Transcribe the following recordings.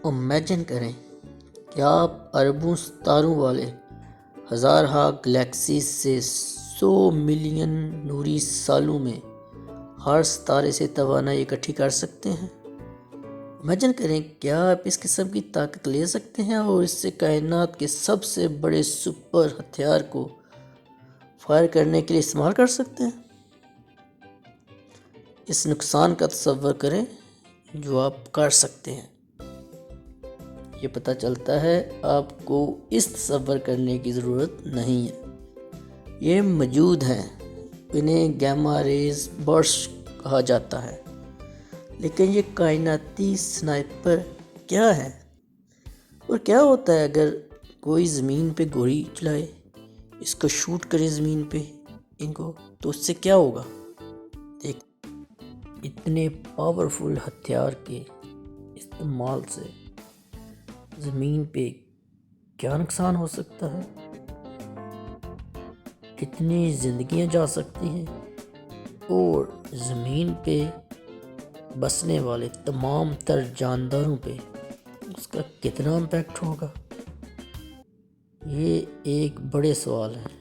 Imagine کریں کہ آپ اربوں ستاروں والے ہزارہا گلیکسیز سے 100 ملین نوری سالوں میں ہر ستارے سے توانائی اکٹھی کر سکتے ہیں۔ امیجن کریں کیا آپ اس قسم کی طاقت لے سکتے ہیں اور اس سے کائنات کے سب سے بڑے سپر ہتھیار کو فائر کرنے کے لیے استعمال کر سکتے ہیں۔ اس نقصان کا تصور کریں جو آپ کر سکتے ہیں۔ یہ پتہ چلتا ہے آپ کو اس تصور کرنے کی ضرورت نہیں ہے۔ یہ موجود ہیں، انہیں گیما ریز برسٹ کہا جاتا ہے۔ لیکن یہ کائناتی سنائپر کیا ہے؟ اور کیا ہوتا ہے اگر کوئی زمین پہ گولی چلائے، اس کو شوٹ کرے زمین پہ ان کو، تو اس سے کیا ہوگا؟ دیکھ، اتنے پاورفل ہتھیار کے استعمال سے زمین پہ کیا نقصان ہو سکتا ہے؟ کتنی زندگیاں جا سکتی ہیں اور زمین پہ بسنے والے تمام تر جانداروں پہ اس کا کتنا امپیکٹ ہوگا؟ یہ ایک بڑے سوال ہیں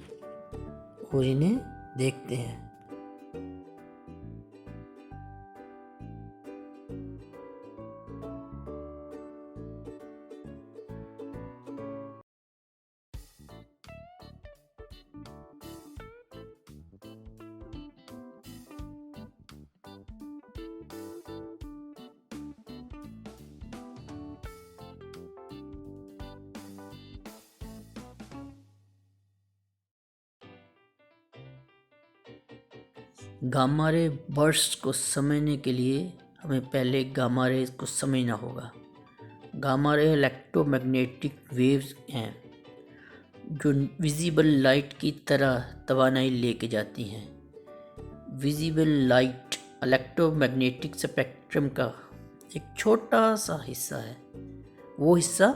اور انہیں دیکھتے ہیں۔ گاما رے برسٹ کو سمجھنے کے لیے ہمیں پہلے گاما ریز کو سمجھنا ہوگا۔ گاما رے الیکٹرو میگنیٹک ویوز ہیں جو ویزیبل لائٹ کی طرح توانائی لے کے جاتی ہیں۔ Visible light electro magnetic spectrum کا ایک چھوٹا سا حصہ ہے، وہ حصہ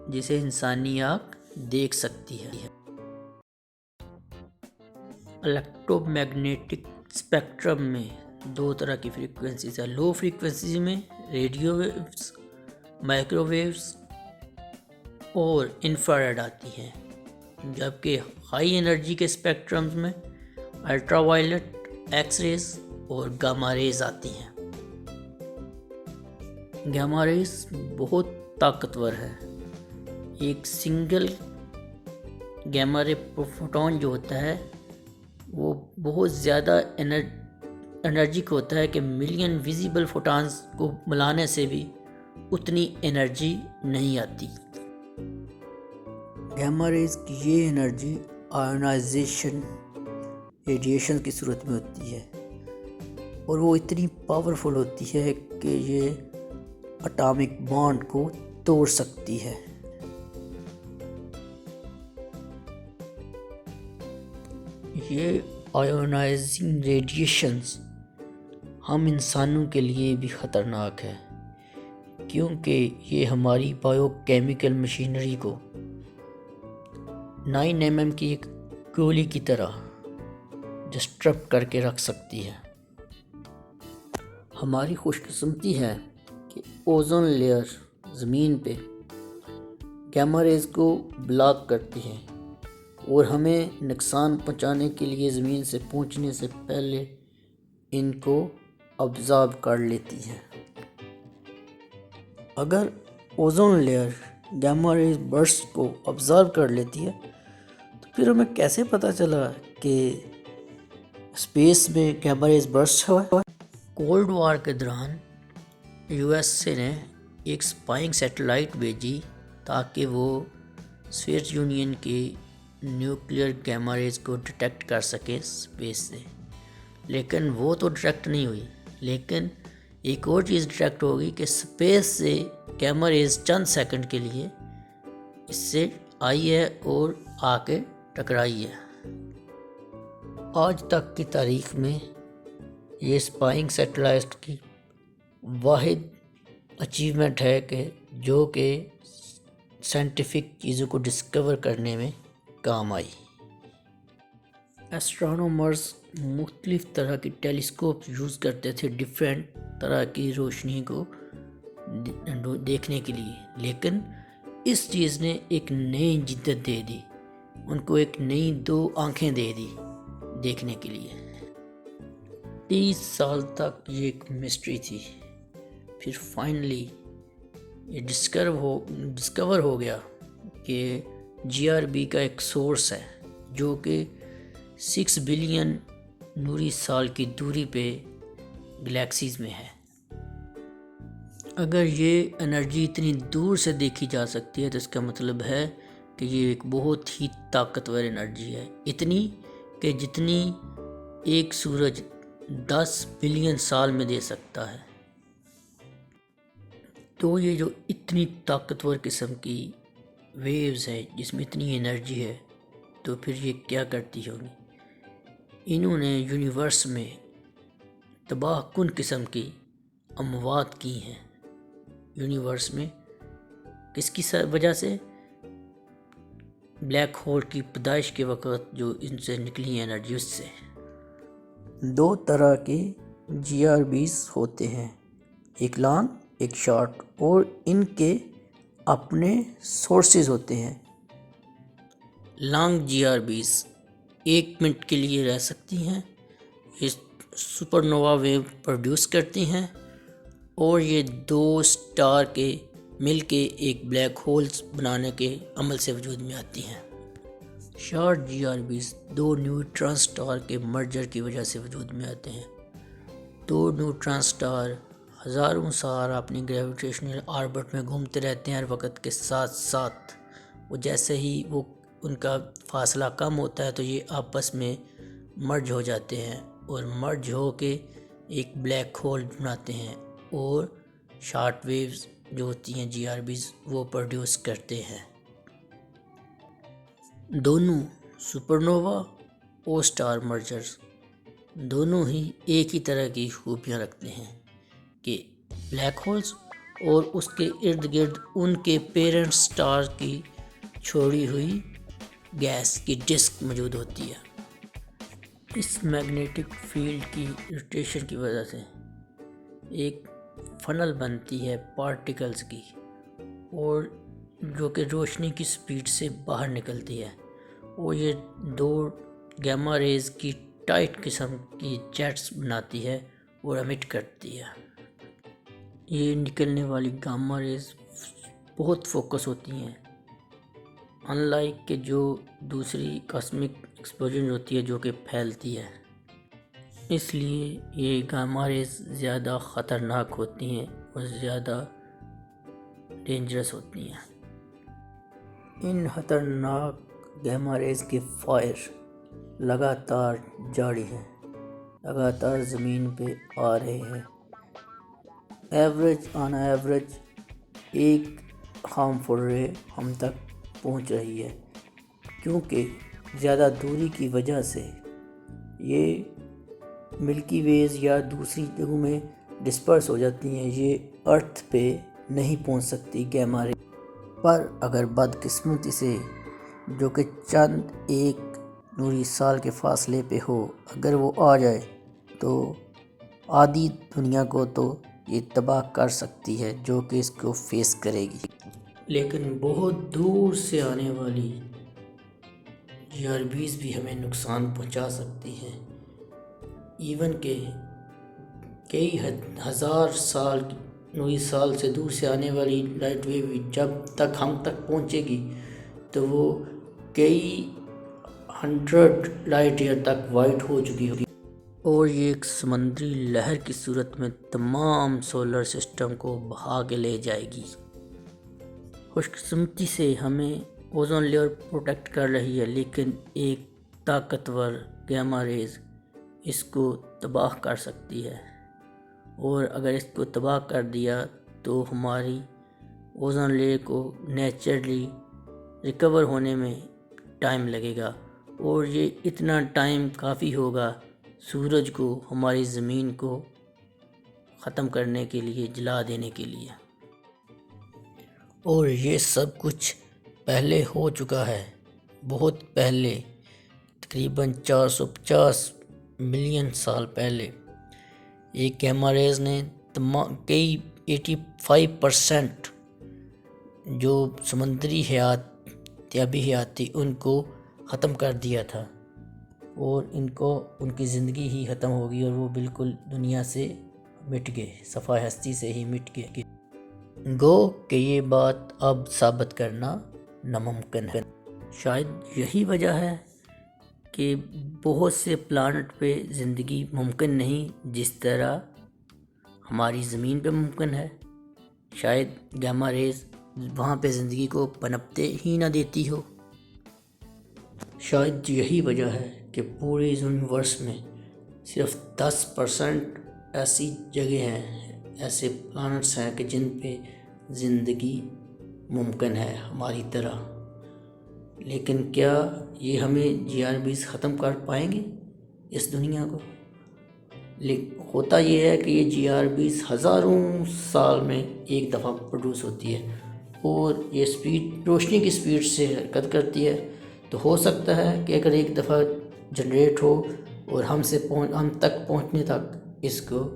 جسے انسانی آنکھ دیکھ سکتی ہے۔ الیکٹرو میگنیٹک اسپیکٹرم میں دو طرح کی فریکوینسیز ہیں۔ لو فریکوینسیز میں ریڈیو ویوز، مائکرو ویوز اور انفراریڈ آتی ہیں، جبکہ ہائی انرجی کے اسپیکٹرمز میں الٹرا وائلٹ، ایکس ریز اور گاما ریز آتی ہیں۔ گاما ریز بہت طاقتور ہے۔ ایک سنگل گاما رے فوٹون جو ہوتا ہے وہ بہت زیادہ انرجک ہوتا ہے کہ ملین ویزیبل فوٹونز کو ملانے سے بھی اتنی انرجی نہیں آتی۔ گاما ریز کی یہ انرجی آئونائزیشن ریڈیشن کی صورت میں ہوتی ہے اور وہ اتنی پاورفل ہوتی ہے کہ یہ اٹامک بانڈ کو توڑ سکتی ہے۔ یہ آئونائزنگ ریڈیشنز ہم انسانوں کے لیے بھی خطرناک ہے کیونکہ یہ ہماری بایو کیمیکل مشینری کو 9 mm کی ایک گولی کی طرح ڈسٹرب کر کے رکھ سکتی ہے۔ ہماری خوش قسمتی ہے کہ اوزون لیئر زمین پہ گاما ریز کو بلاک کرتی ہے اور ہمیں نقصان پہنچانے کے لیے زمین سے پہنچنے سے پہلے ان کو ابزارب کر لیتی ہے۔ اگر ozone layer gamma rays burst کو ابزارب کر لیتی ہے تو پھر ہمیں کیسے پتہ چلا کہ اسپیس میں گاما ریز برسٹ ہوا ہے؟ کولڈ وار کے دوران یو ایس اے نے ایک اسپائنگ سیٹلائٹ بھیجی تاکہ وہ سوویت یونین کے نیوکلیئر گاما ریز کو ڈیٹیکٹ کر سکے اسپیس سے، لیکن وہ تو ڈیٹیکٹ نہیں ہوئی۔ لیکن ایک اور چیز ڈیٹیکٹ ہوگی کہ اسپیس سے گاما ریز چند سیکنڈ کے لیے اس سے آئی ہے اور آ کے ٹکرائی ہے۔ آج تک کی تاریخ میں یہ اسپائنگ سیٹلائٹ کی واحد اچیومنٹ ہے جو کہ سائنٹیفک چیزوں کو ڈسکور کرنے میں کام آئی۔ ایسٹرونومرز مختلف طرح کی ٹیلیسکوپ یوز کرتے تھے ڈیفرنٹ طرح کی روشنی کو دیکھنے کے لیے، لیکن اس چیز نے ایک نئی جدت دے دی، ان کو ایک نئی 2 آنکھیں دے دی دیکھنے کے لیے۔ 30 سال تک یہ ایک مسٹری تھی، پھر فائنلی یہ ڈسکور ہو گیا کہ GRB کا ایک سورس ہے جو کہ 6 بلین نوری سال کی دوری پہ گلیکسیز میں ہے۔ اگر یہ انرجی اتنی دور سے دیکھی جا سکتی ہے تو اس کا مطلب ہے کہ یہ ایک بہت ہی طاقتور انرجی ہے، اتنی کہ جتنی ایک سورج 10 بلین سال میں دے سکتا ہے۔ تو یہ جو اتنی طاقتور قسم کی ویوز ہے جس میں اتنی انرجی ہے، تو پھر یہ کیا کرتی ہوگی؟ انہوں نے یونیورس میں تباہ کن قسم کی اموات کی ہیں یونیورس میں۔ کس کی وجہ سے؟ بلیک ہول کی پیدائش کے وقت جو ان سے نکلی انرجی، اس سے۔ 2 طرح کے GRBs ہوتے ہیں، ایک لانگ ایک شارٹ، اور ان کے اپنے سورسز ہوتے ہیں۔ لانگ GRBs 1 منٹ کے لیے رہ سکتی ہیں، یہ سپر نووا ویو پروڈیوس کرتی ہیں، اور یہ 2 سٹار کے مل کے ایک بلیک ہولز بنانے کے عمل سے وجود میں آتی ہیں۔ شارٹ GRBs 2 نیوٹران سٹار کے مرجر کی وجہ سے وجود میں آتے ہیں۔ 2 نیوٹران سٹار ہزاروں سال اپنی گریویٹیشنل آربٹ میں گھومتے رہتے ہیں ہر وقت کے ساتھ ساتھ، وہ جیسے ہی ان کا فاصلہ کم ہوتا ہے تو یہ آپس میں مرج ہو جاتے ہیں، اور مرج ہو کے ایک بلیک ہول بناتے ہیں، اور شارٹ ویوز جو ہوتی ہیں GRBs وہ پروڈیوس کرتے ہیں۔ دونوں سپر نووا اور سٹار مرجرز دونوں ہی ایک ہی طرح کی خوبیاں رکھتے ہیں کہ بلیک ہولز اور اس کے ارد گرد ان کے پیرنٹ سٹار کی چھوڑی ہوئی گیس کی ڈسک موجود ہوتی ہے۔ اس میگنیٹک فیلڈ کی روٹیشن کی وجہ سے ایک فنل بنتی ہے پارٹیکلز کی، اور جو کہ روشنی کی سپیڈ سے باہر نکلتی ہے، اور یہ 2 گیما ریز کی ٹائٹ قسم کی جیٹس بناتی ہے اور امٹ کرتی ہے۔ یہ نکلنے والی گاما ریز بہت فوکس ہوتی ہیں، ان لائک کہ جو دوسری کاسمک ایکسپلوژن ہوتی ہے جو کہ پھیلتی ہے۔ اس لیے یہ گاما ریز زیادہ خطرناک ہوتی ہیں اور زیادہ ڈینجرس ہوتی ہیں۔ ان خطرناک گیما ریز کے فائر لگاتار جاری ہیں، لگاتار زمین پہ آ رہے ہیں۔ ایوریج ایک ہارمفل رے ہم تک پہنچ رہی ہے، کیونکہ زیادہ دوری کی وجہ سے یہ ملکی ویز یا دوسری جگہوں میں ڈسپرس ہو جاتی ہیں، یہ ارتھ پہ نہیں پہنچ سکتی گیما رے۔ پر اگر بدقسمتی سے جو کہ چند 1 نوری سال کے فاصلے پہ ہو، اگر وہ آ جائے تو آدھی دنیا کو تو یہ تباہ کر سکتی ہے جو کہ اس کو فیس کرے گی۔ لیکن بہت دور سے آنے والی GRBs بھی ہمیں نقصان پہنچا سکتی ہیں، ایون کہ کئی ہزار سال نوری سال سے دور سے آنے والی لائٹ ویو جب تک ہم تک پہنچے گی تو وہ کئی 100 لائٹ ایئر تک وائٹ ہو چکی ہوگی، اور یہ ایک سمندری لہر کی صورت میں تمام سولر سسٹم کو بہا کے لے جائے گی۔ خوش قسمتی سے ہمیں اوزون لیئر پروٹیکٹ کر رہی ہے، لیکن ایک طاقتور گیما ریز اس کو تباہ کر سکتی ہے، اور اگر اس کو تباہ کر دیا تو ہماری اوزون لیئر کو نیچرلی ریکور ہونے میں ٹائم لگے گا، اور یہ اتنا ٹائم کافی ہوگا سورج کو، ہماری زمین کو ختم کرنے کے لیے، جلا دینے کے لیے۔ اور یہ سب کچھ پہلے ہو چکا ہے، بہت پہلے، تقریباً 450 ملین سال پہلے ایک گیما ریز نے کئی 85% جو سمندری حیات طیابی حیات تھی ان کو ختم کر دیا تھا، اور ان کی زندگی ہی ختم ہو گئی، اور وہ بالکل دنیا سے مٹ گئے، صفحہ ہستی سے ہی مٹ گئے۔ گو کہ یہ بات اب ثابت کرنا ناممکن ہے۔ شاید یہی وجہ ہے کہ بہت سے پلانٹ پہ زندگی ممکن نہیں جس طرح ہماری زمین پہ ممکن ہے۔ شاید گیما ریز وہاں پہ زندگی کو پنپتے ہی نہ دیتی ہو۔ شاید یہی وجہ ہے کہ پورے یونیورس میں صرف 10% ایسی جگہ ہیں، ایسے پلانٹس ہیں کہ جن پہ زندگی ممکن ہے ہماری طرح۔ لیکن کیا یہ ہمیں GRBs ختم کر پائیں گے اس دنیا کو؟ ہوتا یہ ہے کہ یہ GRBs ہزاروں سال میں ایک دفعہ پروڈیوس ہوتی ہے، اور یہ روشنی کی سپیڈ سے حرکت کرتی ہے، تو ہو سکتا ہے کہ اگر ایک دفعہ جنریٹ ہو اور ہم تک پہنچنے تک اس کو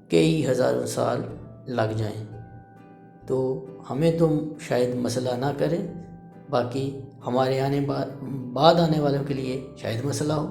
کئی ہزاروں سال لگ جائیں، تو ہمیں تو شاید مسئلہ نہ کرے، باقی ہمارے بعد آنے والوں کے لیے شاید مسئلہ ہو۔